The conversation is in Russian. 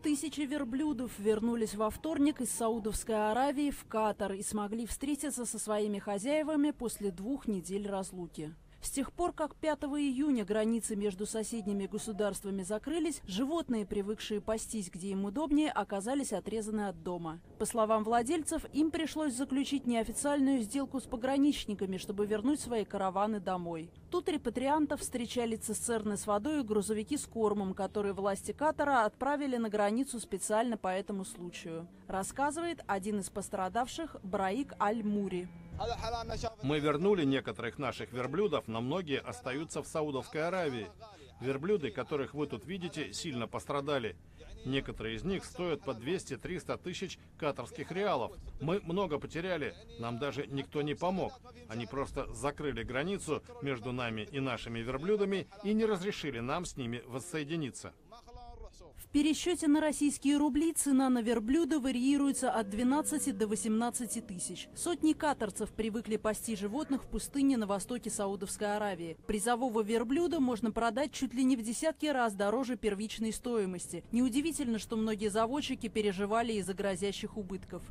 Тысячи верблюдов вернулись во вторник из Саудовской Аравии в Катар и смогли встретиться со своими хозяевами после 2 недель разлуки. С тех пор, как 5 июня границы между соседними государствами закрылись, животные, привыкшие пастись где им удобнее, оказались отрезаны от дома. По словам владельцев, им пришлось заключить неофициальную сделку с пограничниками, чтобы вернуть свои караваны домой. Тут репатриантов встречали цистерны с водой и грузовики с кормом, которые власти Катара отправили на границу специально по этому случаю. Рассказывает один из пострадавших Браик Аль-Мури. Мы вернули некоторых наших верблюдов, но многие остаются в Саудовской Аравии. Верблюды, которых вы тут видите, сильно пострадали. Некоторые из них стоят по 200-300 тысяч катарских реалов. Мы много потеряли, нам даже никто не помог. Они просто закрыли границу между нами и нашими верблюдами и не разрешили нам с ними воссоединиться. В пересчете на российские рубли цена на верблюда варьируется от 12 до 18 тысяч. Сотни катарцев привыкли пасти животных в пустыне на востоке Саудовской Аравии. Призового верблюда можно продать чуть ли не в десятки раз дороже первичной стоимости. Неудивительно, что многие заводчики переживали из-за грозящих убытков.